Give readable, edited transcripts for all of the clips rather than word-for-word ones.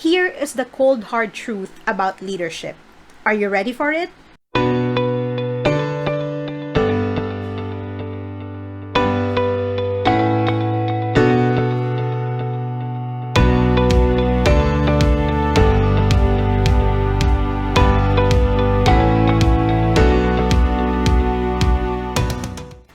Here is the cold hard truth about leadership. Are you ready for it?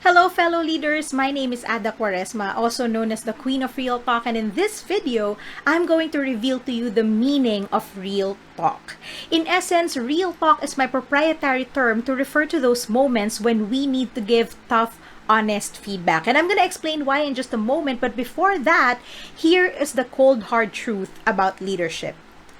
Hello fellow leaders, my name is Ada Quaresma, also known as the Queen of Real Talk, and in this video, I'm going to reveal to you the meaning of real talk. In essence, real talk is my proprietary term to refer to those moments when we need to give tough, honest feedback. And I'm going to explain why in just a moment, but before that, here is the cold hard truth about leadership.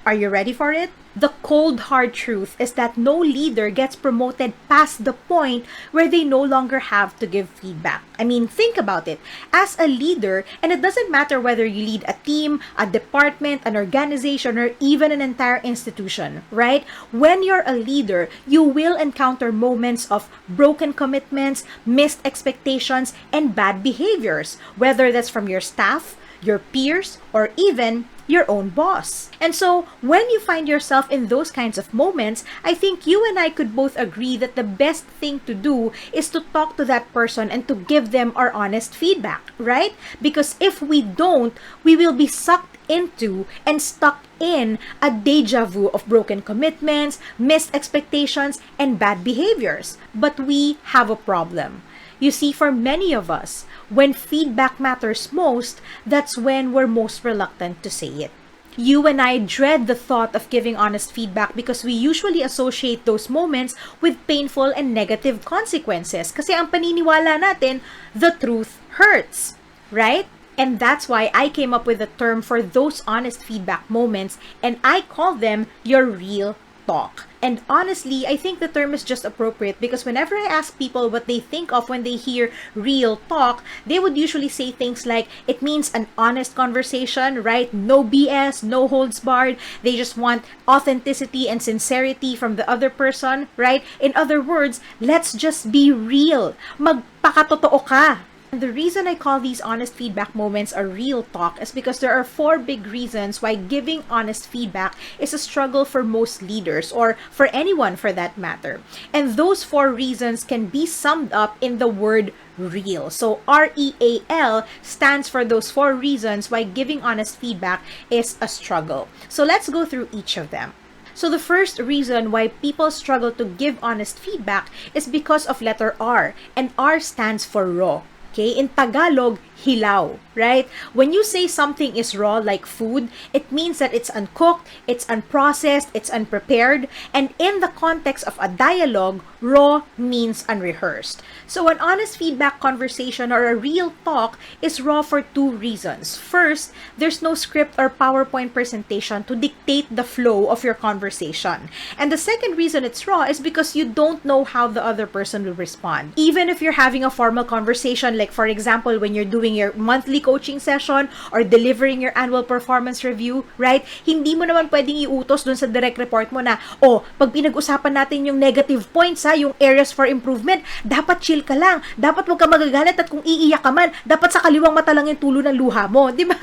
Are you ready for it? The cold hard truth is that no leader gets promoted past the point where they no longer have to give feedback. I mean, think about it. As a leader, and it doesn't matter whether you lead a team, a department, an organization, or even an entire institution, right? When you're a leader, you will encounter moments of broken commitments, missed expectations, and bad behaviors, whether that's from your staff, your peers, or even your own boss. And so, when you find yourself in those kinds of moments, I think you and I could both agree that the best thing to do is to talk to that person and to give them our honest feedback, right? Because if we don't, we will be sucked into and stuck in a deja vu of broken commitments, missed expectations, and bad behaviors. But we have a problem. You see, for many of us, when feedback matters most, that's when we're most reluctant to say it. You and I dread the thought of giving honest feedback because we usually associate those moments with painful and negative consequences. Kasi ang paniniwala natin, the truth hurts, right? And that's why I came up with a term for those honest feedback moments, and I call them your real talk. And honestly, I think the term is just appropriate because whenever I ask people what they think of when they hear real talk, they would usually say things like, it means an honest conversation, right? No BS, no holds barred. They just want authenticity and sincerity from the other person, right? In other words, let's just be real. Magpakatotoo ka. And the reason I call these honest feedback moments a real talk is because there are 4 big reasons why giving honest feedback is a struggle for most leaders, or for anyone for that matter. And those 4 reasons can be summed up in the word real. So R.E.A.L stands for those 4 reasons why giving honest feedback is a struggle. So let's go through each of them. So the first reason why people struggle to give honest feedback is because of letter R, and R stands for raw. Okay, in Tagalog, hilaw, right? When you say something is raw like food, it means that it's uncooked, it's unprocessed, it's unprepared, and in the context of a dialogue, raw means unrehearsed. So an honest feedback conversation or a real talk is raw for 2 reasons. First, there's no script or PowerPoint presentation to dictate the flow of your conversation. And the second reason it's raw is because you don't know how the other person will respond. Even if you're having a formal conversation, like for example, when you're doing your monthly coaching session or delivering your annual performance review, right? Hindi mo naman pwedeng iutos dun sa direct report mo na, pag pinag-usapan natin yung negative points, yung areas for improvement, dapat chill ka lang. Dapat wag ka magagalit at kung iiyak ka man, dapat sa kaliwang mata lang yung tulo ng luha mo. Di ba?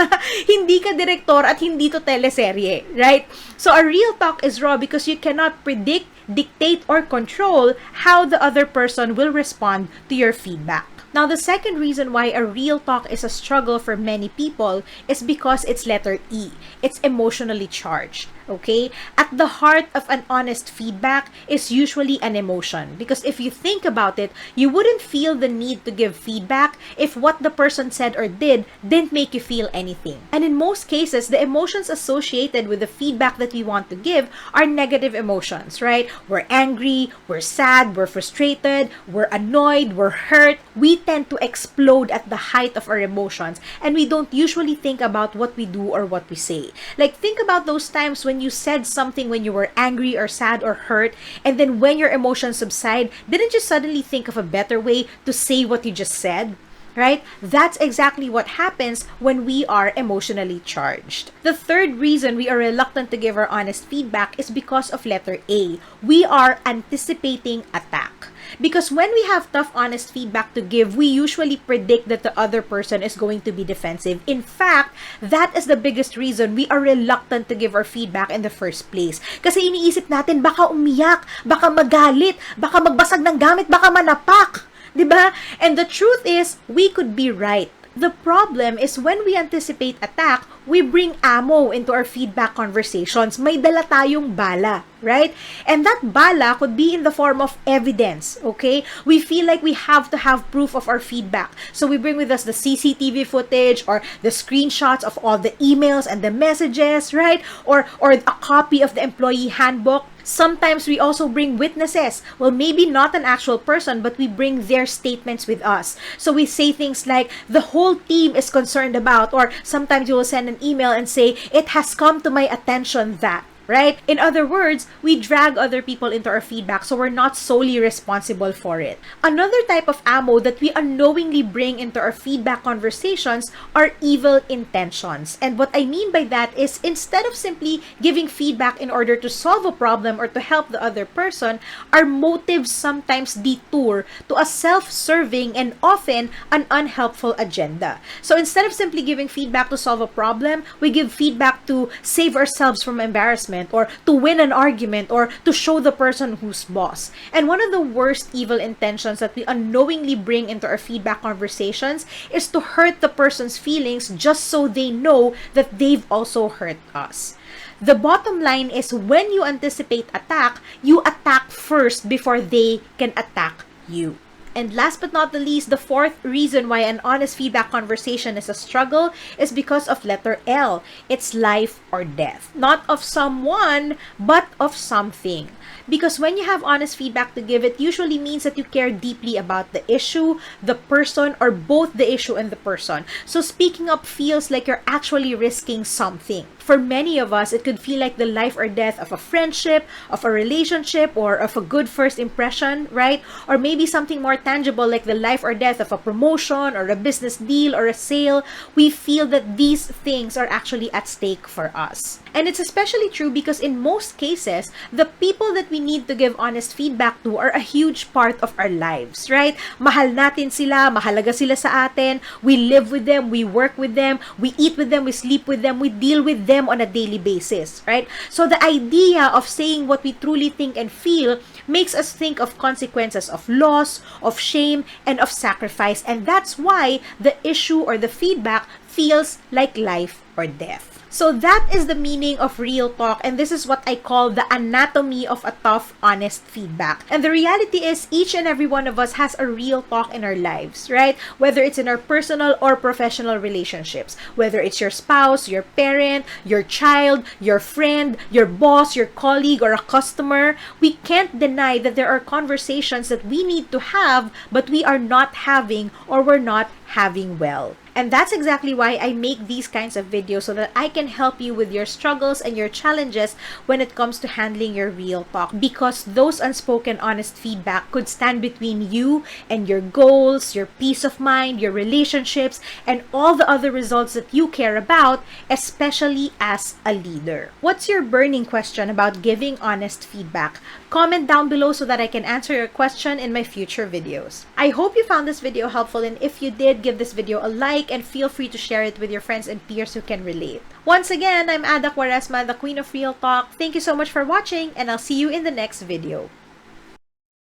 Hindi ka direktor at hindi to teleserye, right? So a real talk is raw because you cannot predict, dictate, or control how the other person will respond to your feedback. Now, the second reason why a real talk is a struggle for many people is because it's letter E. It's emotionally charged. Okay? At the heart of an honest feedback is usually an emotion. Because if you think about it, you wouldn't feel the need to give feedback if what the person said or did didn't make you feel anything. And in most cases, the emotions associated with the feedback that we want to give are negative emotions, right? We're angry, we're sad, we're frustrated, we're annoyed, we're hurt. We tend to explode at the height of our emotions, and we don't usually think about what we do or what we say. Like, think about those times when you said something when you were angry or sad or hurt, and then when your emotions subside, didn't you suddenly think of a better way to say what you just said? right? That's exactly what happens when we are emotionally charged. The third reason we are reluctant to give our honest feedback is because of letter A. We are anticipating attack. Because when we have tough, honest feedback to give, we usually predict that the other person is going to be defensive. In fact, that is the biggest reason we are reluctant to give our feedback in the first place. Kasi iniisip natin, baka umiyak, baka magalit, baka magbasag ng gamit, baka manapak. Diba? And the truth is, we could be right. The problem is when we anticipate attack, we bring ammo into our feedback conversations. May dala tayong bala, right? And that bala could be in the form of evidence, okay? We feel like we have to have proof of our feedback. So we bring with us the CCTV footage or the screenshots of all the emails and the messages, right? Or a copy of the employee handbook. Sometimes we also bring witnesses. Well, maybe not an actual person, but we bring their statements with us. So we say things like, the whole team is concerned about, or sometimes you will send an email and say, it has come to my attention that, right? In other words, we drag other people into our feedback, so we're not solely responsible for it. Another type of ammo that we unknowingly bring into our feedback conversations are evil intentions. And what I mean by that is, instead of simply giving feedback in order to solve a problem or to help the other person, our motives sometimes detour to a self-serving and often an unhelpful agenda. So instead of simply giving feedback to solve a problem, we give feedback to save ourselves from embarrassment, or to win an argument, or to show the person who's boss. And one of the worst evil intentions that we unknowingly bring into our feedback conversations is to hurt the person's feelings just so they know that they've also hurt us. The bottom line is, when you anticipate attack, you attack first before they can attack you. And last but not the least, the fourth reason why an honest feedback conversation is a struggle is because of letter L. It's life or death. Not of someone, but of something. Because when you have honest feedback to give, it usually means that you care deeply about the issue, the person, or both the issue and the person. So speaking up feels like you're actually risking something. For many of us, it could feel like the life or death of a friendship, of a relationship, or of a good first impression, right? Or maybe something more tangible like the life or death of a promotion or a business deal or a sale. We feel that these things are actually at stake for us. And it's especially true because in most cases, the people that we need to give honest feedback to are a huge part of our lives, right? Mahal natin sila, mahalaga sila sa atin, we live with them, we work with them, we eat with them, we sleep with them, we deal with them on a daily basis, right? So the idea of saying what we truly think and feel makes us think of consequences of loss, of shame, and of sacrifice. And that's why the issue or the feedback feels like life or death. So that is the meaning of real talk, and this is what I call the anatomy of a tough, honest feedback. And the reality is, each and every one of us has a real talk in our lives, right? Whether it's in our personal or professional relationships, whether it's your spouse, your parent, your child, your friend, your boss, your colleague, or a customer, we can't deny that there are conversations that we need to have, but we are not having, or we're not having well. And that's exactly why I make these kinds of videos, so that I can help you with your struggles and your challenges when it comes to handling your real talk. Because those unspoken honest feedback could stand between you and your goals, your peace of mind, your relationships, and all the other results that you care about, especially as a leader. What's your burning question about giving honest feedback? Comment down below so that I can answer your question in my future videos. I hope you found this video helpful, and if you did, give this video a like and feel free to share it with your friends and peers who can relate. Once again, I'm R.E.A.L, the Queen of Real Talk. Thank you so much for watching, and I'll see you in the next video.